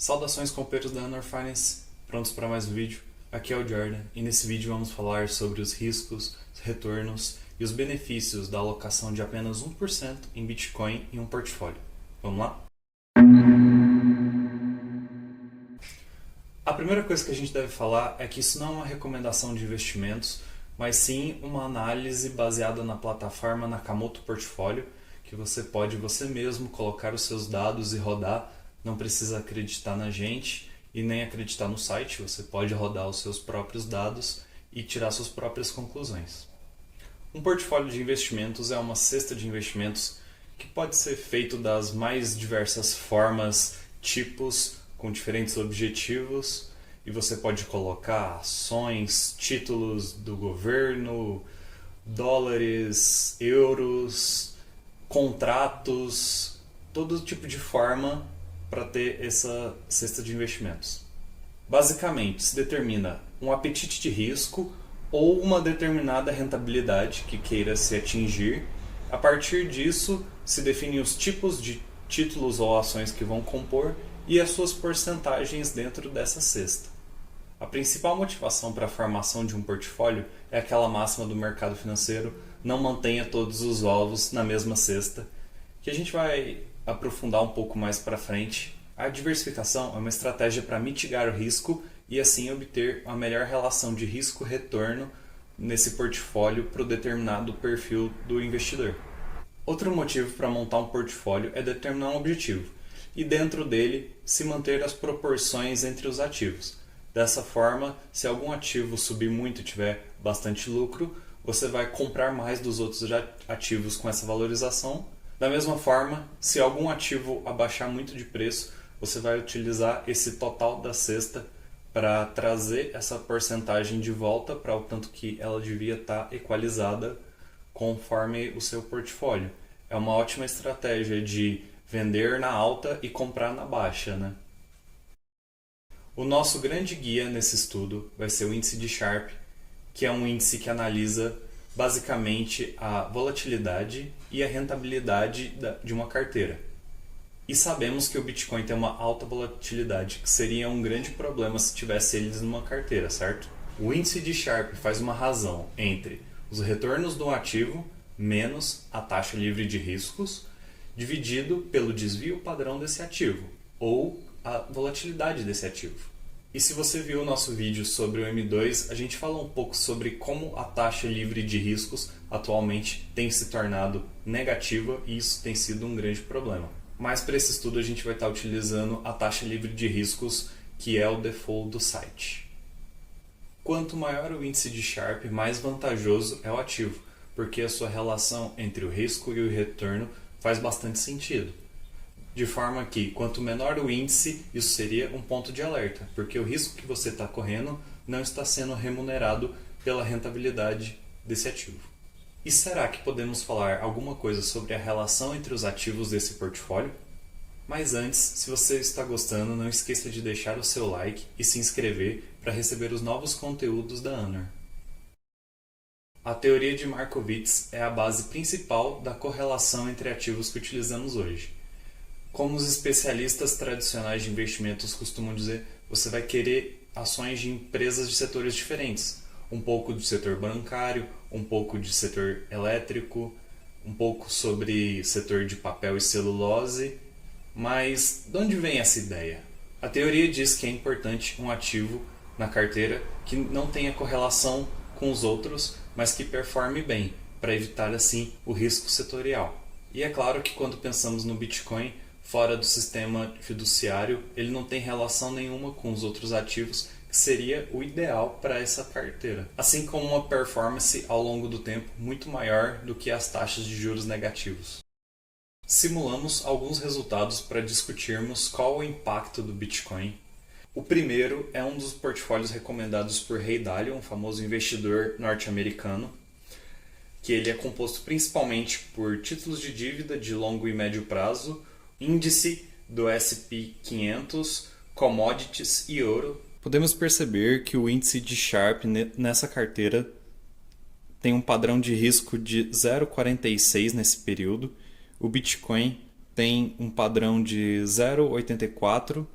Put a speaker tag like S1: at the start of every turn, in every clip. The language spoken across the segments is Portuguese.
S1: Saudações companheiros da Honor Finance, prontos para mais um vídeo? Aqui é o Jordan e nesse vídeo vamos falar sobre os riscos, os retornos e os benefícios da alocação de apenas 1% em Bitcoin em um portfólio. Vamos lá? A primeira coisa que a gente deve falar é que isso não é uma recomendação de investimentos, mas sim uma análise baseada na plataforma Nakamoto Portfólio, que você pode você mesmo colocar os seus dados e rodar. Não precisa acreditar na gente e nem acreditar no site, você pode rodar os seus próprios dados e tirar suas próprias conclusões. Um portfólio de investimentos é uma cesta de investimentos que pode ser feito das mais diversas formas, tipos, com diferentes objetivos, e você pode colocar ações, títulos do governo, dólares, euros, contratos, todo tipo de forma para ter essa cesta de investimentos. Basicamente, se determina um apetite de risco ou uma determinada rentabilidade que queira se atingir. A partir disso, se definem os tipos de títulos ou ações que vão compor e as suas porcentagens dentro dessa cesta. A principal motivação para a formação de um portfólio é aquela máxima do mercado financeiro: não mantenha todos os ovos na mesma cesta, que a gente vai aprofundar um pouco mais para frente. A diversificação é uma estratégia para mitigar o risco e assim obter uma melhor relação de risco-retorno nesse portfólio para o determinado perfil do investidor. Outro motivo para montar um portfólio é determinar um objetivo e dentro dele se manter as proporções entre os ativos. Dessa forma, se algum ativo subir muito e tiver bastante lucro, você vai comprar mais dos outros ativos com essa valorização. Da mesma forma, se algum ativo abaixar muito de preço, você vai utilizar esse total da cesta para trazer essa porcentagem de volta para o tanto que ela devia estar equalizada conforme o seu portfólio. É uma ótima estratégia de vender na alta e comprar na baixa, né? O nosso grande guia nesse estudo vai ser o índice de Sharpe, que é um índice que analisa basicamente a volatilidade e a rentabilidade de uma carteira. E sabemos que o Bitcoin tem uma alta volatilidade, que seria um grande problema se tivesse eles numa carteira, certo? O índice de Sharpe faz uma razão entre os retornos do ativo menos a taxa livre de riscos, dividido pelo desvio padrão desse ativo, ou a volatilidade desse ativo. E se você viu o nosso vídeo sobre o M2, a gente falou um pouco sobre como a taxa livre de riscos atualmente tem se tornado negativa e isso tem sido um grande problema. Mas para esse estudo a gente vai estar utilizando a taxa livre de riscos, que é o default do site. Quanto maior o índice de Sharpe, mais vantajoso é o ativo, porque a sua relação entre o risco e o retorno faz bastante sentido. De forma que, quanto menor o índice, isso seria um ponto de alerta, porque o risco que você está correndo não está sendo remunerado pela rentabilidade desse ativo. E será que podemos falar alguma coisa sobre a relação entre os ativos desse portfólio? Mas antes, se você está gostando, não esqueça de deixar o seu like e se inscrever para receber os novos conteúdos da Honor. A teoria de Markowitz é a base principal da correlação entre ativos que utilizamos hoje. Como os especialistas tradicionais de investimentos costumam dizer, você vai querer ações de empresas de setores diferentes. Um pouco do setor bancário, um pouco de setor elétrico, um pouco sobre setor de papel e celulose. Mas de onde vem essa ideia? A teoria diz que é importante um ativo na carteira que não tenha correlação com os outros, mas que performe bem, para evitar assim o risco setorial. E é claro que quando pensamos no Bitcoin, fora do sistema fiduciário, ele não tem relação nenhuma com os outros ativos, que seria o ideal para essa carteira. Assim como uma performance ao longo do tempo muito maior do que as taxas de juros negativos. Simulamos alguns resultados para discutirmos qual o impacto do Bitcoin. O primeiro é um dos portfólios recomendados por Ray Dalio, um famoso investidor norte-americano, que ele é composto principalmente por títulos de dívida de longo e médio prazo, índice do S&P 500, commodities e ouro. Podemos perceber que o índice de Sharpe nessa carteira tem um padrão de risco de 0,46 nesse período. O Bitcoin tem um padrão de 0,84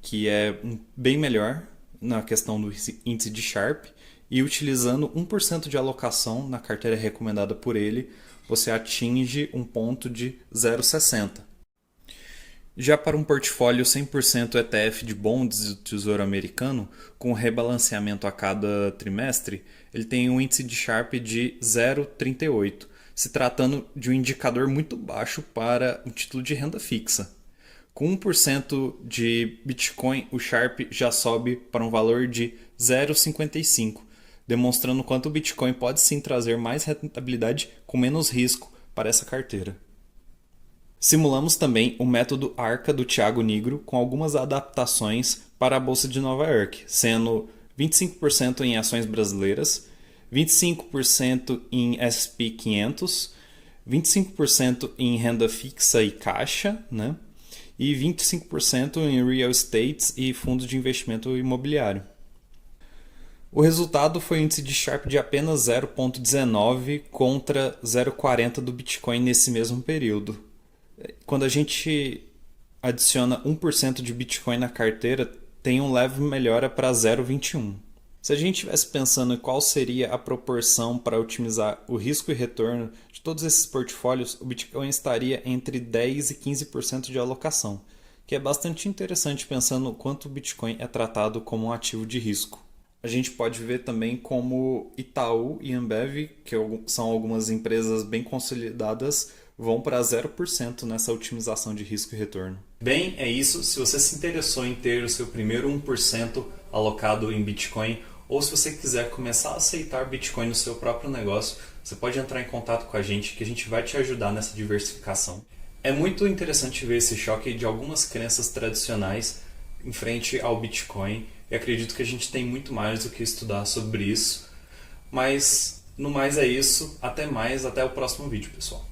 S1: que é bem melhor na questão do índice de Sharpe, e utilizando 1% de alocação na carteira recomendada por ele, você atinge um ponto de 0,60. Já para um portfólio 100% ETF de bonds do Tesouro Americano, com rebalanceamento a cada trimestre, ele tem um índice de Sharpe de 0,38, se tratando de um indicador muito baixo para um título de renda fixa. Com 1% de Bitcoin, o Sharpe já sobe para um valor de 0,55, demonstrando quanto o Bitcoin pode sim trazer mais rentabilidade com menos risco para essa carteira. Simulamos também o método ARCA do Thiago Nigro com algumas adaptações para a Bolsa de Nova York, sendo 25% em ações brasileiras, 25% em S&P 500, 25% em renda fixa e caixa, né? E 25% em real estate e fundos de investimento imobiliário. O resultado foi um índice de Sharpe de apenas 0,19 contra 0,40 do Bitcoin nesse mesmo período. Quando a gente adiciona 1% de Bitcoin na carteira, tem um leve melhora para 0,21. Se a gente estivesse pensando em qual seria a proporção para otimizar o risco e retorno de todos esses portfólios, o Bitcoin estaria entre 10% e 15% de alocação, que é bastante interessante pensando o quanto o Bitcoin é tratado como um ativo de risco. A gente pode ver também como Itaú e Ambev, que são algumas empresas bem consolidadas, vão para 0% nessa otimização de risco e retorno. Bem, é isso. Se você se interessou em ter o seu primeiro 1% alocado em Bitcoin, ou se você quiser começar a aceitar Bitcoin no seu próprio negócio, você pode entrar em contato com a gente que a gente vai te ajudar nessa diversificação. É muito interessante ver esse choque de algumas crenças tradicionais em frente ao Bitcoin, e acredito que a gente tem muito mais do que estudar sobre isso. Mas, no mais é isso. Até mais, até o próximo vídeo, pessoal.